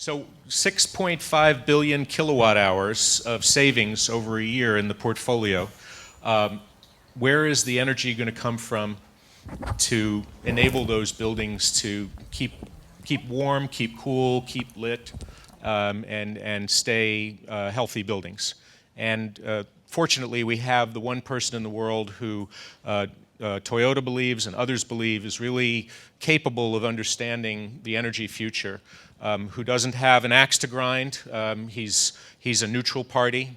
So 6.5 billion kilowatt hours of savings over a year in the portfolio. Where is the energy going to come from to enable those buildings to keep warm, keep cool, keep lit, and stay healthy buildings? And fortunately, we have the one person in the world who Toyota believes and others believe is really capable of understanding the energy future, who doesn't have an axe to grind. He's a neutral party.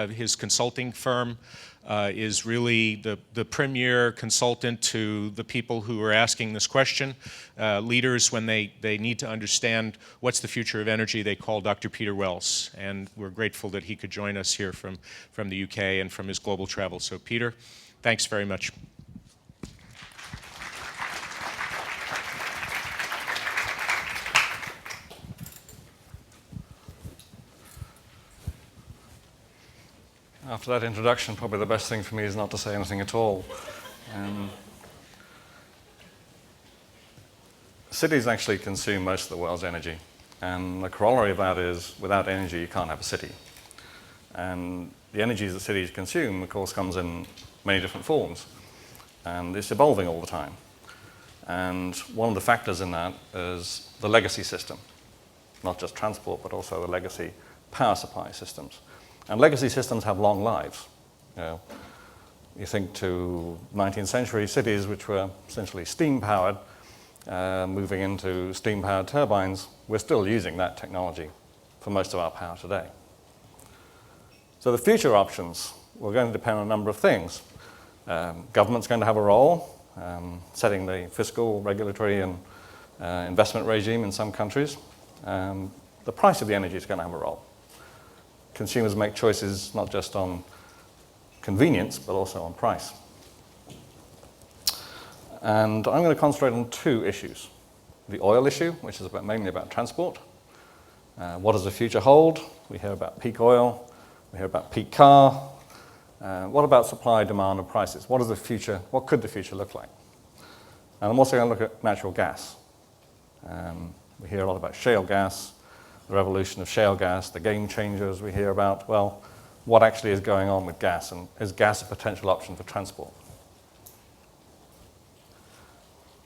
His consulting firm is really the premier consultant to the people who are asking this question. Leaders, when they need to understand what's the future of energy, they call Dr. Peter Wells. And we're grateful that he could join us here from the UK and from his global travel. So Peter, thanks very much. After that introduction, probably the best thing for me is not to say anything at all. Cities actually consume most of the world's energy. And the corollary of that is, without energy, you can't have a city. And the energy that cities consume, of course, comes in many different forms. And it's evolving all the time. And one of the factors in that is the legacy system. Not just transport, but also the legacy power supply systems. And legacy systems have long lives. You think to 19th century cities which were essentially steam-powered, moving into steam-powered turbines, we're still using that technology for most of our power today. So the future options were going to depend on a number of things. Government's going to have a role, setting the fiscal, regulatory, and investment regime in some countries. The price of the energy is going to have a role. Consumers make choices not just on convenience, but also on price. And I'm going to concentrate on two issues. The oil issue, which is mainly about transport. What does the future hold? We hear about peak oil. We hear about peak car. What about supply, demand, and prices? What could the future look like? And I'm also going to look at natural gas. We hear a lot about shale gas, the revolution of shale gas, the game changers we hear about. Well, what actually is going on with gas, and is gas a potential option for transport?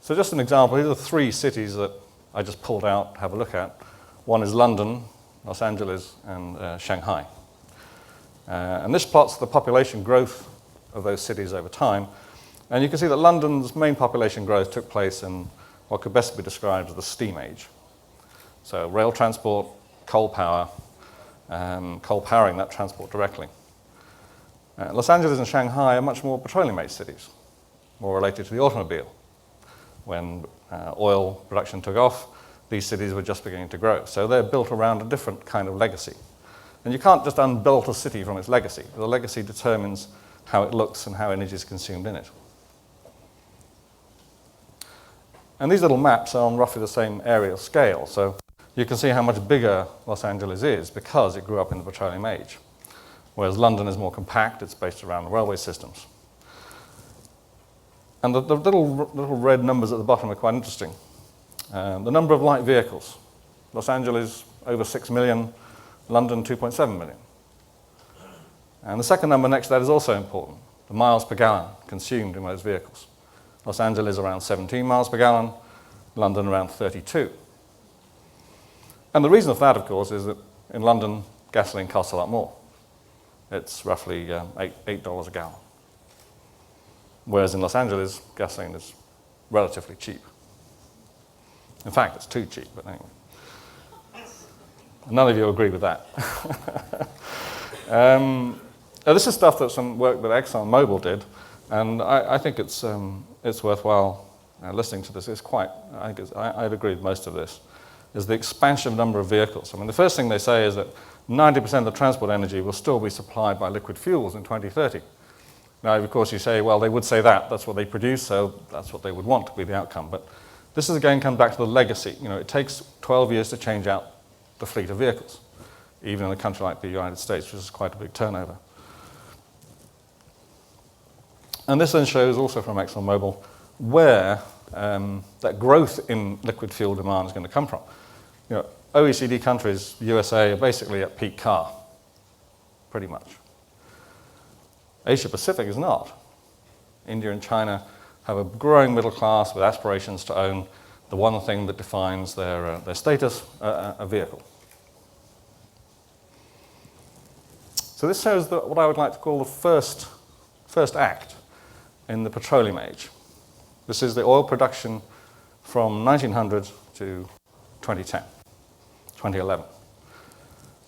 So just an example, these are three cities that I just pulled out to have a look at. One is London, Los Angeles, and Shanghai. And this plots the population growth of those cities over time. And you can see that London's main population growth took place in what could best be described as the steam age. So rail transport, coal power, coal powering that transport directly. Los Angeles and Shanghai are much more petroleum-based cities, more related to the automobile. When oil production took off, these cities were just beginning to grow. So they're built around a different kind of legacy. And you can't just unbuild a city from its legacy. The legacy determines how it looks and how energy is consumed in it. And these little maps are on roughly the same aerial scale. So you can see how much bigger Los Angeles is because it grew up in the petroleum age. Whereas London is more compact, it's based around the railway systems. And the little red numbers at the bottom are quite interesting. The number of light vehicles. Los Angeles, over 6 million. London, 2.7 million. And the second number next to that is also important. The miles per gallon consumed in those vehicles. Los Angeles around 17 miles per gallon. London around 32. And the reason for that, of course, is that in London, gasoline costs a lot more. It's roughly $8 a gallon. Whereas in Los Angeles, gasoline is relatively cheap. In fact, it's too cheap, but anyway. None of you agree with that. This is stuff that some work that ExxonMobil did, and I think it's worthwhile listening to this. I'd agree with most of this. Is the expansion of number of vehicles. I mean, the first thing they say is that 90% of the transport energy will still be supplied by liquid fuels in 2030. Now, of course, you say, well, they would say that's what they produce, so that's what they would want to be the outcome. But this is again comes back to the legacy. It takes 12 years to change out the fleet of vehicles, even in a country like the United States, which is quite a big turnover. And this then shows also from ExxonMobil where that growth in liquid fuel demand is going to come from. OECD countries, USA, are basically at peak car, pretty much. Asia Pacific is not. India and China have a growing middle class with aspirations to own the one thing that defines their status, a vehicle. So this shows what I would like to call the first act in the petroleum age. This is the oil production from 1900 to 2010, 2011.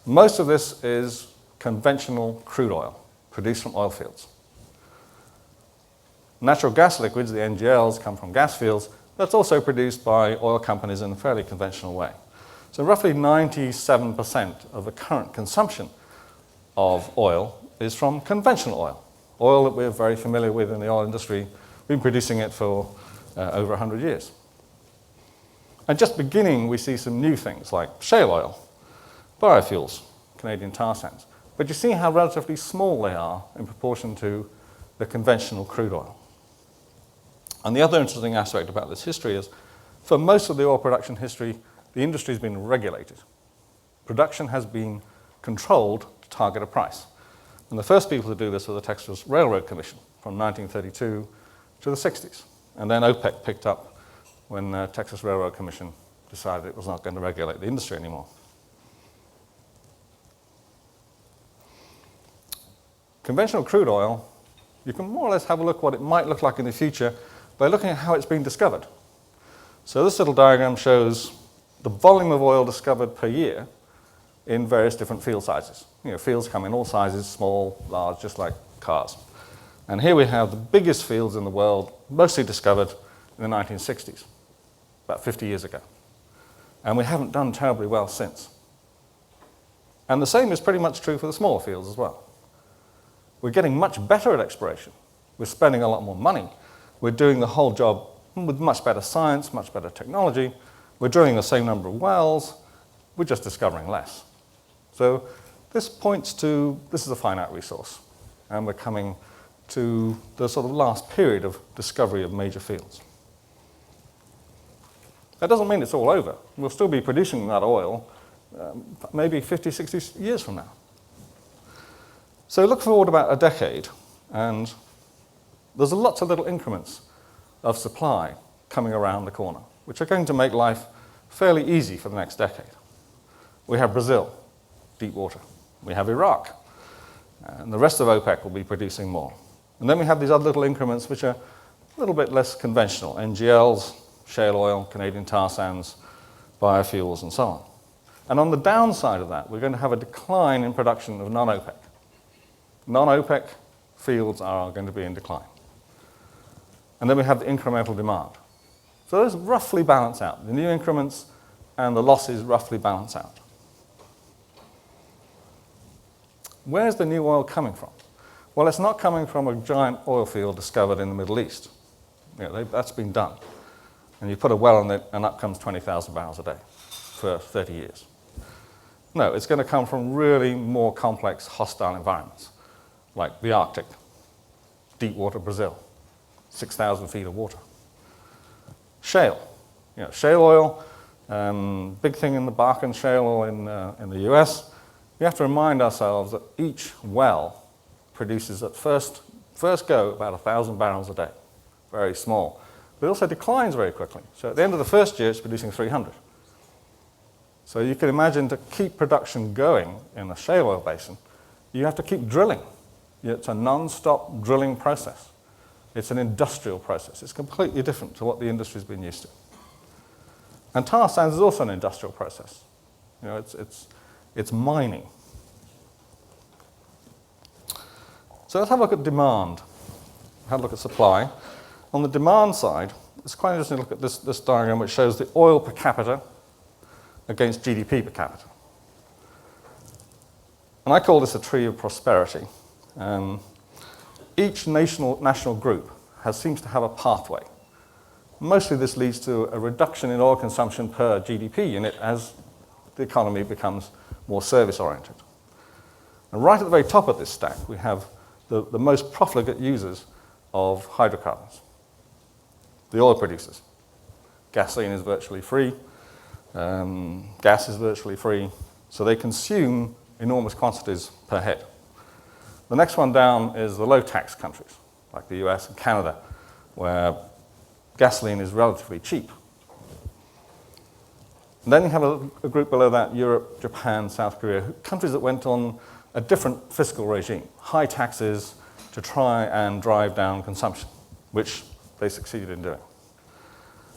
Most of this is conventional crude oil produced from oil fields. Natural gas liquids, the NGLs, come from gas fields. That's also produced by oil companies in a fairly conventional way. So roughly 97% of the current consumption of oil is from conventional oil. Oil that we're very familiar with in the oil industry. We've been producing it for over 100 years. And just beginning, we see some new things like shale oil, biofuels, Canadian tar sands. But you see how relatively small they are in proportion to the conventional crude oil. And the other interesting aspect about this history is, for most of the oil production history, the industry has been regulated. Production has been controlled to target a price. And the first people to do this were the Texas Railroad Commission from 1932 to the 60s. And then OPEC picked up when the Texas Railroad Commission decided it was not going to regulate the industry anymore. Conventional crude oil, you can more or less have a look what it might look like in the future by looking at how it's been discovered. So this little diagram shows the volume of oil discovered per year in various different field sizes. Fields come in all sizes, small, large, just like cars. And here we have the biggest fields in the world, mostly discovered in the 1960s, about 50 years ago. And we haven't done terribly well since. And the same is pretty much true for the smaller fields as well. We're getting much better at exploration. We're spending a lot more money. We're doing the whole job with much better science, much better technology. We're drilling the same number of wells. We're just discovering less. So this points to, this is a finite resource. And we're coming to the sort of last period of discovery of major fields. That doesn't mean it's all over. We'll still be producing that oil maybe 50, 60 years from now. So look forward about a decade, and there's lots of little increments of supply coming around the corner, which are going to make life fairly easy for the next decade. We have Brazil, deep water. We have Iraq, and the rest of OPEC will be producing more. And then we have these other little increments which are a little bit less conventional, NGLs, shale oil, Canadian tar sands, biofuels, and so on. And on the downside of that, we're going to have a decline in production of non-OPEC. Non-OPEC fields are going to be in decline. And then we have the incremental demand. So those roughly balance out. The new increments and the losses roughly balance out. Where's the new oil coming from? Well, it's not coming from a giant oil field discovered in the Middle East. That's been done. And you put a well in it, and up comes 20,000 barrels a day for 30 years. No, it's going to come from really more complex, hostile environments, like the Arctic, deep water Brazil, 6,000 feet of water. Shale. Shale oil, big thing in the Bakken shale oil in the US. We have to remind ourselves that each well produces at first go about 1,000 barrels a day, very small. But it also declines very quickly. So at the end of the first year, it's producing 300. So you can imagine to keep production going in a shale oil basin, you have to keep drilling. It's a non-stop drilling process. It's an industrial process. It's completely different to what the industry's been used to. And tar sands is also an industrial process. It's mining. So let's have a look at demand. Have a look at supply. On the demand side, it's quite interesting to look at this diagram which shows the oil per capita against GDP per capita. And I call this a tree of prosperity. Each national group seems to have a pathway. Mostly this leads to a reduction in oil consumption per GDP unit as the economy becomes more service-oriented. And right at the very top of this stack, we have the most profligate users of hydrocarbons, the oil producers. Gasoline is virtually free. Gas is virtually free. So they consume enormous quantities per head. The next one down is the low-tax countries, like the US and Canada, where gasoline is relatively cheap. And then you have a group below that, Europe, Japan, South Korea, countries that went on a different fiscal regime, high taxes to try and drive down consumption, which they succeeded in doing.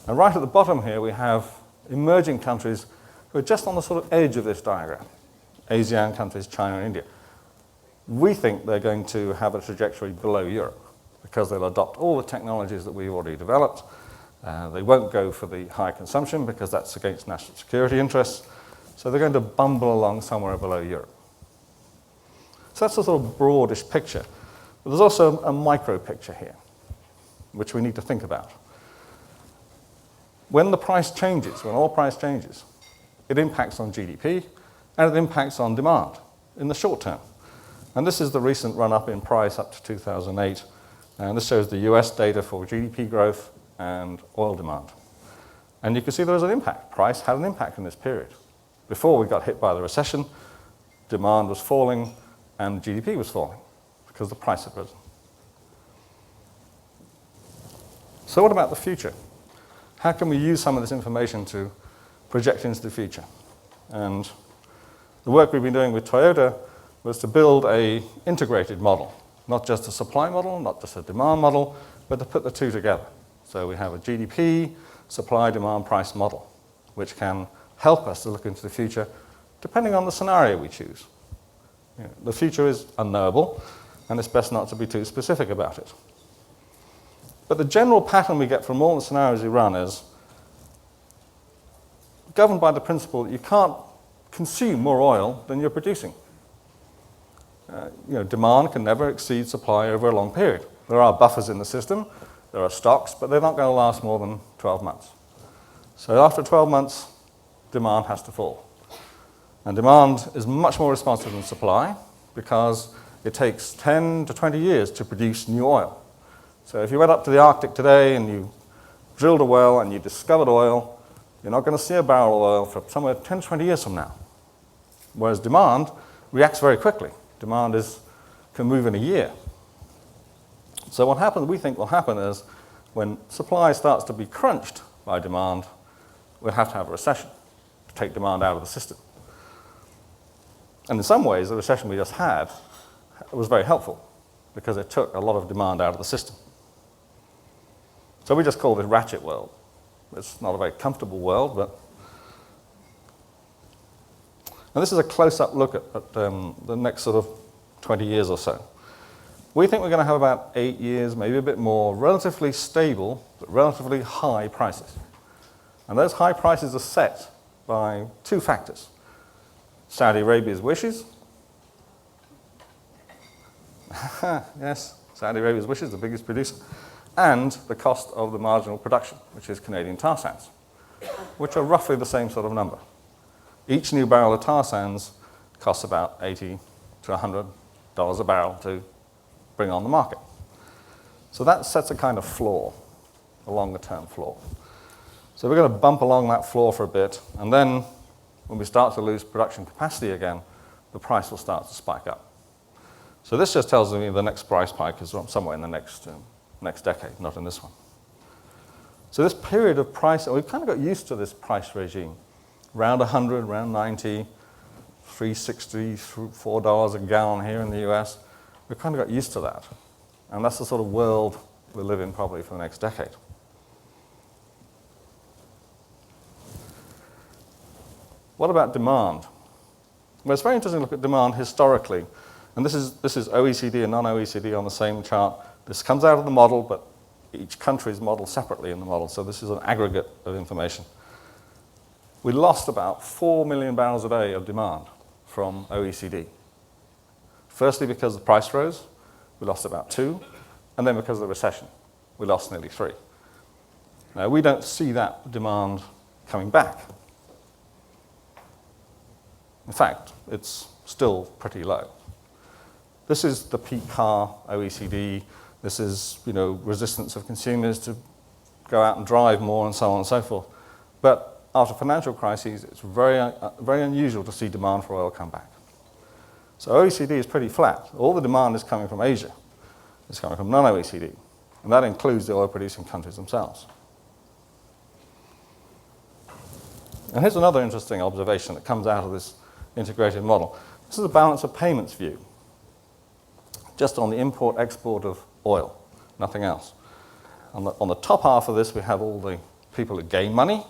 And right at the bottom here, we have emerging countries who are just on the sort of edge of this diagram. ASEAN countries, China and India. We think they're going to have a trajectory below Europe because they'll adopt all the technologies that we've already developed. They won't go for the high consumption because that's against national security interests. So they're going to bumble along somewhere below Europe. So that's a sort of broadish picture. But there's also a micro picture here, which we need to think about. When the price changes, when oil price changes, it impacts on GDP and it impacts on demand in the short term. And this is the recent run-up in price up to 2008. And this shows the US data for GDP growth and oil demand. And you can see there was an impact. Price had an impact in this period. Before we got hit by the recession, demand was falling and GDP was falling because the price had risen. So what about the future? How can we use some of this information to project into the future? And the work we've been doing with Toyota was to build an integrated model, not just a supply model, not just a demand model, but to put the two together. So we have a GDP, supply, demand, price model, which can help us to look into the future depending on the scenario we choose. You know, the future is unknowable, and it's best not to be too specific about it. But the general pattern we get from all the scenarios we run is governed by the principle that you can't consume more oil than you're producing. Demand can never exceed supply over a long period. There are buffers in the system, there are stocks, but they're not going to last more than 12 months. So after 12 months, demand has to fall. And demand is much more responsive than supply because it takes 10 to 20 years to produce new oil. So if you went up to the Arctic today and you drilled a well and you discovered oil, you're not going to see a barrel of oil for somewhere 10 to 20 years from now. Whereas demand reacts very quickly. Demand can move in a year. So what happens, we think will happen is when supply starts to be crunched by demand, we'll have to have a recession to take demand out of the system. And in some ways, the recession we just had was very helpful because it took a lot of demand out of the system. So we just call this ratchet world. It's not a very comfortable world, but... And this is a close-up look at the next sort of 20 years or so. We think we're going to have about 8 years, maybe a bit more, relatively stable, but relatively high prices. And those high prices are set by two factors. Saudi Arabia's wishes. Yes, Saudi Arabia's wishes, the biggest producer. And the cost of the marginal production, which is Canadian tar sands, which are roughly the same sort of number. Each new barrel of tar sands costs about $80 to $100 a barrel to bring on the market. So that sets a kind of floor, a longer-term floor. So we're going to bump along that floor for a bit, and then when we start to lose production capacity again, the price will start to spike up. So this just tells me the next price spike is somewhere in the next decade, not in this one. So this period of price, we've kind of got used to this price regime. Around 100, around 90, $3.60, $4 a gallon here in the US. We've kind of got used to that. And that's the sort of world we'll live in probably for the next decade. What about demand? Well, it's very interesting to look at demand historically. And this is OECD and non-OECD on the same chart. This comes out of the model, but each country is modeled separately in the model. So this is an aggregate of information. We lost about 4 million barrels a day of demand from OECD. Firstly, because the price rose, we lost about 2, and then because of the recession, we lost nearly 3. Now, we don't see that demand coming back. In fact, it's still pretty low. This is the peak car OECD. This is, resistance of consumers to go out and drive more and so on and so forth. But after financial crises, it's very unusual to see demand for oil come back. So OECD is pretty flat. All the demand is coming from Asia. It's coming from non-OECD. And that includes the oil-producing countries themselves. And here's another interesting observation that comes out of this integrated model. This is a balance of payments view, just on the import-export of oil, nothing else. On the top half of this, we have all the people that gain money.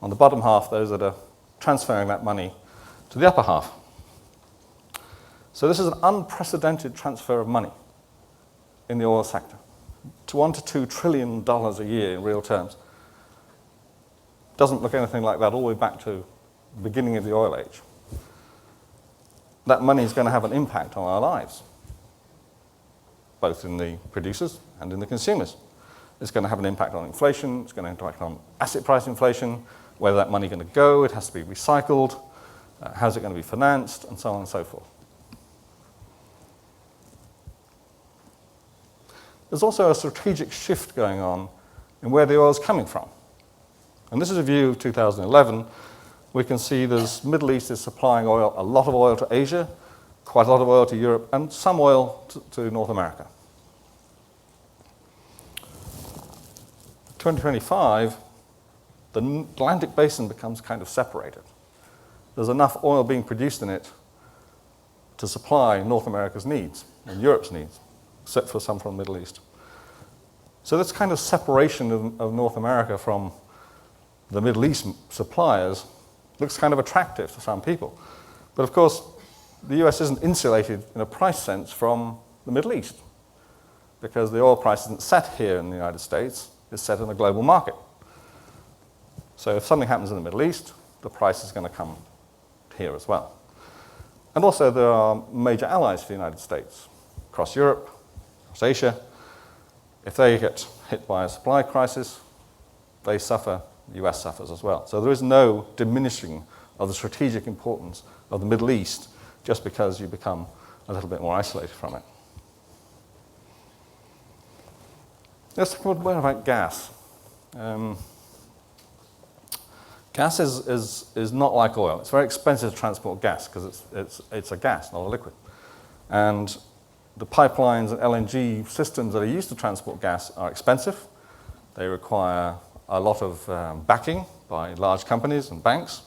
On the bottom half, those that are transferring that money to the upper half. So this is an unprecedented transfer of money in the oil sector. $1 to $2 trillion a year in real terms. Doesn't look anything like that all the way back to the beginning of the oil age. That money is going to have an impact on our lives, both in the producers and in the consumers. It's going to have an impact on inflation, it's going to impact on asset price inflation, where that money is going to go, it has to be recycled, how's it going to be financed, and so on and so forth. There's also a strategic shift going on in where the oil is coming from. And this is a view of 2011. We can see the Middle East is supplying oil, a lot of oil to Asia, quite a lot of oil to Europe, and some oil to North America. 2025, the Atlantic Basin becomes kind of separated. There's enough oil being produced in it to supply North America's needs and Europe's needs, except for some from the Middle East. So this kind of separation of North America from the Middle East suppliers looks kind of attractive to some people. But of course, the US isn't insulated in a price sense from the Middle East, because the oil price isn't set here in the United States, it's set in a global market. So if something happens in the Middle East, the price is going to come here as well. And also there are major allies for the United States, across Europe, across Asia. If they get hit by a supply crisis, they suffer, the US suffers as well. So there is no diminishing of the strategic importance of the Middle East just because you become a little bit more isolated from it. Let's talk about gas. Gas is not like oil. It's very expensive to transport gas because it's a gas, not a liquid. And the pipelines and LNG systems that are used to transport gas are expensive. They require a lot of backing by large companies and banks,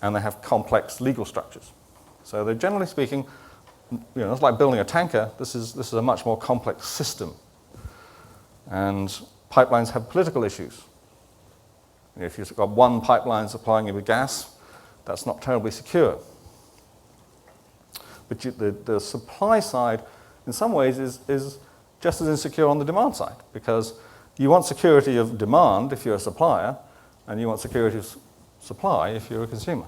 and they have complex legal structures. So they're generally speaking, it's like building a tanker. This is a much more complex system. And pipelines have political issues. If you've got one pipeline supplying you with gas, that's not terribly secure. But the supply side, in some ways, is just as insecure on the demand side, because you want security of demand if you're a supplier, and you want security of supply if you're a consumer.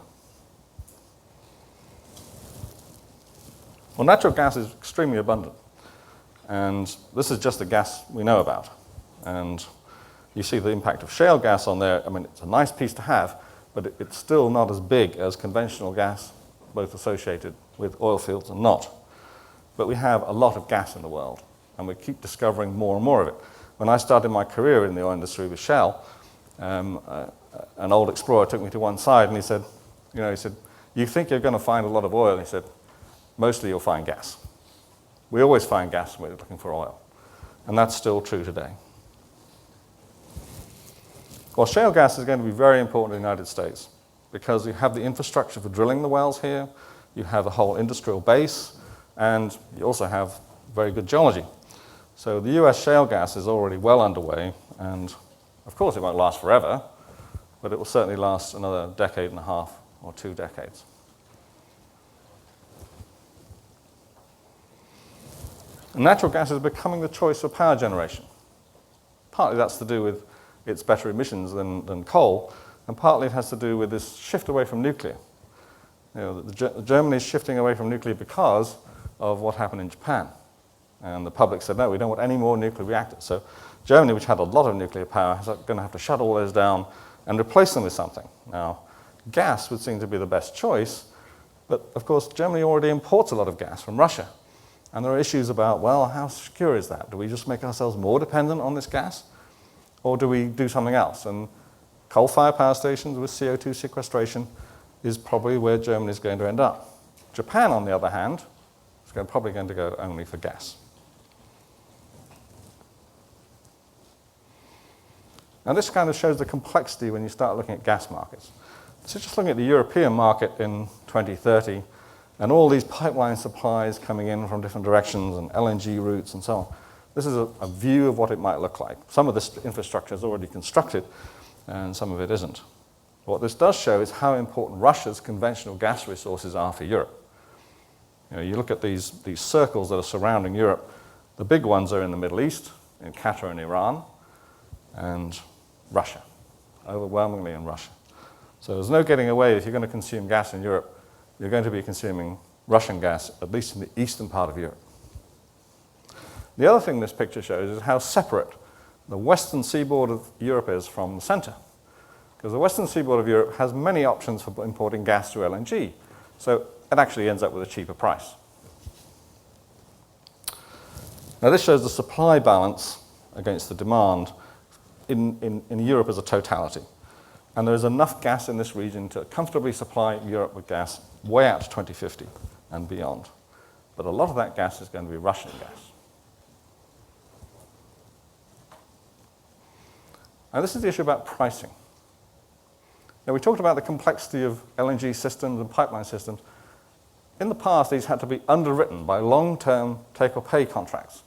Well, natural gas is extremely abundant, and this is just the gas we know about. And you see the impact of shale gas on there. I mean, it's a nice piece to have, but it's still not as big as conventional gas, both associated with oil fields and not. But we have a lot of gas in the world, and we keep discovering more and more of it. When I started my career in the oil industry with Shell, an old explorer took me to one side and he said, you think you're going to find a lot of oil? He said, mostly you'll find gas. We always find gas when we're looking for oil. And that's still true today. Well, shale gas is going to be very important in the United States because you have the infrastructure for drilling the wells here, you have a whole industrial base, and you also have very good geology. So the US shale gas is already well underway, and of course it won't last forever, but it will certainly last another decade and a half or 2 decades. And natural gas is becoming the choice for power generation. Partly that's to do with its better emissions than coal, and partly it has to do with this shift away from nuclear. Germany is shifting away from nuclear because of what happened in Japan. And the public said, no, we don't want any more nuclear reactors. So Germany, which had a lot of nuclear power, is going to have to shut all those down and replace them with something. Now, gas would seem to be the best choice, but of course Germany already imports a lot of gas from Russia. And there are issues about, well, how secure is that? Do we just make ourselves more dependent on this gas? Or do we do something else? And Coal-fired power stations with CO2 sequestration is probably where Germany is going to end up. Japan, on the other hand, is probably going to go only for gas. Now this kind of shows the complexity when you start looking at gas markets. So just looking at the European market in 2030, and all these pipeline supplies coming in from different directions and LNG routes and so on. This is a view of what it might look like. Some of this infrastructure is already constructed, and some of it isn't. What this does show is how important Russia's conventional gas resources are for Europe. You look at these circles that are surrounding Europe. The big ones are in the Middle East, in Qatar and Iran, and Russia, overwhelmingly in Russia. So there's no getting away. If you're going to consume gas in Europe, you're going to be consuming Russian gas, at least in the eastern part of Europe. The other thing this picture shows is how separate the western seaboard of Europe is from the center. Because the western seaboard of Europe has many options for importing gas through LNG. So it actually ends up with a cheaper price. Now this shows the supply balance against the demand in Europe as a totality. And there is enough gas in this region to comfortably supply Europe with gas way out to 2050 and beyond. But a lot of that gas is going to be Russian gas. Now this is the issue about pricing. Now we talked about the complexity of LNG systems and pipeline systems. In the past, these had to be underwritten by long-term take-or-pay contracts.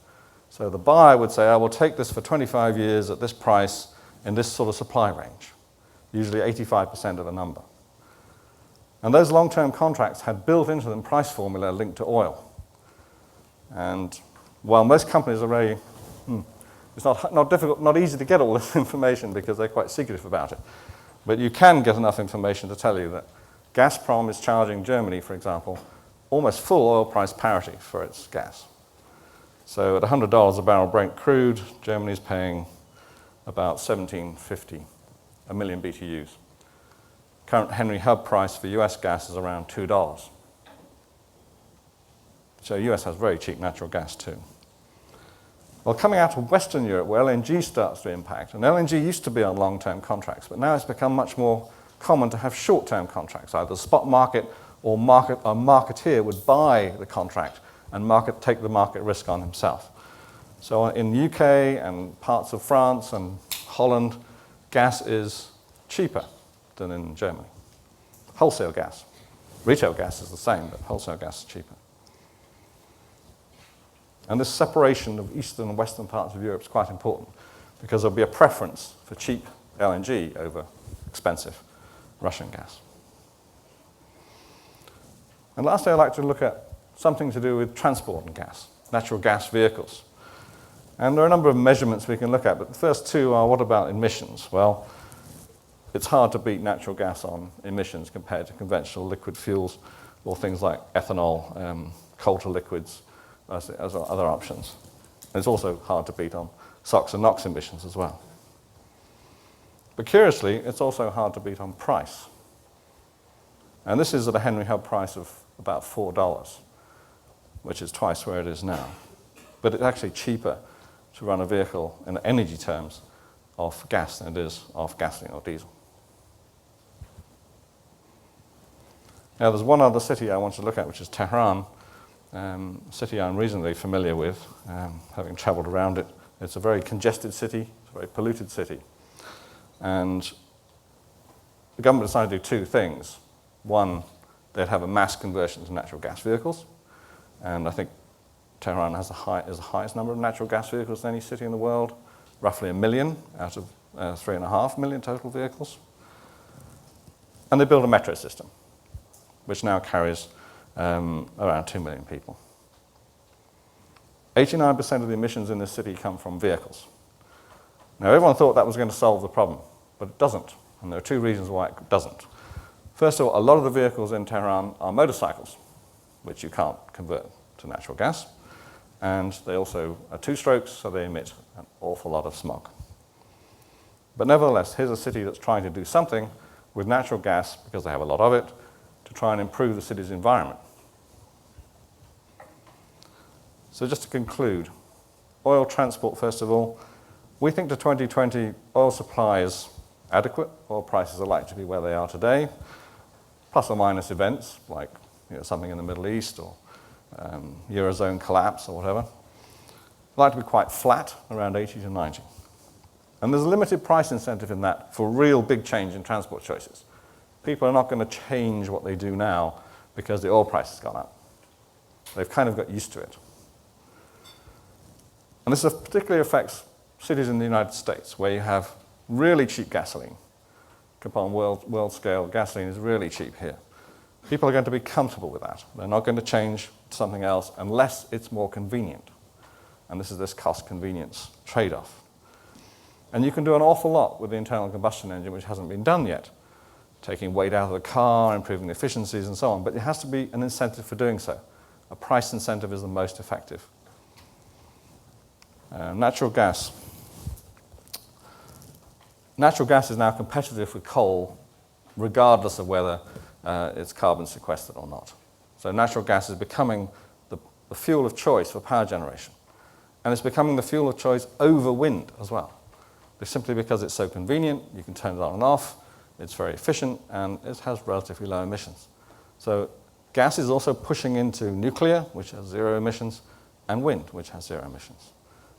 So the buyer would say, I will take this for 25 years at this price in this sort of supply range, usually 85% of the number. And those long-term contracts had built into them price formula linked to oil. And while most companies are very, it's not easy to get all this information because they're quite secretive about it. But you can get enough information to tell you that Gazprom is charging Germany, for example, almost full oil price parity for its gas. So at $100 a barrel Brent crude, Germany is paying about $17.50 a million BTUs. Current Henry Hub price for US gas is around $2. So US has very cheap natural gas too. Well, coming out of Western Europe, where LNG starts to impact, and LNG used to be on long-term contracts, but now it's become much more common to have short-term contracts, either spot market or a marketeer would buy the contract and take the market risk on himself. So in the UK and parts of France and Holland, gas is cheaper than in Germany. Wholesale gas. Retail gas is the same, but wholesale gas is cheaper. And this separation of eastern and western parts of Europe is quite important because there'll be a preference for cheap LNG over expensive Russian gas. And lastly, I'd like to look at something to do with transport and gas, natural gas vehicles. And there are a number of measurements we can look at, but the first two are, what about emissions? Well, it's hard to beat natural gas on emissions compared to conventional liquid fuels or things like ethanol, coal to liquids, as other options. And it's also hard to beat on SOx and NOx emissions as well. But curiously, it's also hard to beat on price. And this is at a Henry Hub price of about $4, which is twice where it is now. But it's actually cheaper to run a vehicle in energy terms off gas than it is off gasoline or diesel. Now there's one other city I want to look at, which is Tehran, a city I'm reasonably familiar with, having traveled around it. It's a very congested city, it's a very polluted city. And the government decided to do two things. One, they'd have a mass conversion to natural gas vehicles, and I think Tehran has is the highest number of natural gas vehicles than any city in the world, roughly 1 million out of 3.5 million total vehicles. And they built a metro system, which now carries around 2 million people. 89% of the emissions in this city come from vehicles. Now, everyone thought that was going to solve the problem, but it doesn't, and there are two reasons why it doesn't. First of all, a lot of the vehicles in Tehran are motorcycles, which you can't convert to natural gas, and they also are two-strokes, so they emit an awful lot of smog. But nevertheless, here's a city that's trying to do something with natural gas, because they have a lot of it, to try and improve the city's environment. So just to conclude, oil transport, first of all, we think to 2020, oil supplies adequate. Oil prices are likely to be where they are today, plus or minus events like something in the Middle East or Eurozone collapse or whatever. Likely to be quite flat, around 80 to 90. And there's a limited price incentive in that for real big change in transport choices. People are not going to change what they do now because the oil price has gone up. They've kind of got used to it. And this particularly affects cities in the United States where you have really cheap gasoline. Upon world scale, gasoline is really cheap here. People are going to be comfortable with that. They're not going to change to something else unless it's more convenient. And this is this cost-convenience trade-off. And you can do an awful lot with the internal combustion engine, which hasn't been done yet. Taking weight out of the car, improving the efficiencies, and so on. But it has to be an incentive for doing so. A price incentive is the most effective. Natural gas. Natural gas is now competitive with coal, regardless of whether it's carbon sequestered or not. So natural gas is becoming the fuel of choice for power generation. And it's becoming the fuel of choice over wind as well. Simply because it's so convenient, you can turn it on and off, it's very efficient, and it has relatively low emissions. So gas is also pushing into nuclear, which has zero emissions, and wind, which has zero emissions.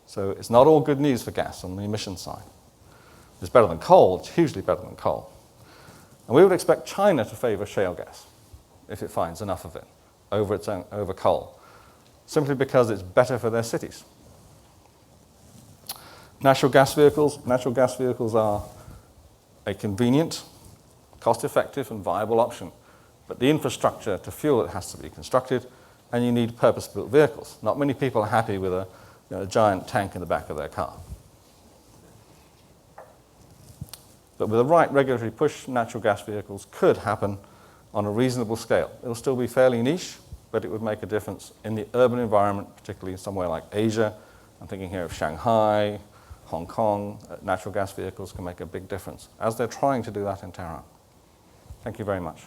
So it's not all good news for gas on the emission side. It's better than coal, it's hugely better than coal. And we would expect China to favor shale gas, if it finds enough of it, over coal, simply because it's better for their cities. Natural gas vehicles are a convenient, cost-effective, and viable option. But the infrastructure to fuel it has to be constructed, and you need purpose-built vehicles. Not many people are happy with a giant tank in the back of their car. But with the right regulatory push, natural gas vehicles could happen on a reasonable scale. It'll still be fairly niche, but it would make a difference in the urban environment, particularly somewhere like Asia. I'm thinking here of Shanghai, Hong Kong. Natural gas vehicles can make a big difference, as they're trying to do that in Tehran. Thank you very much.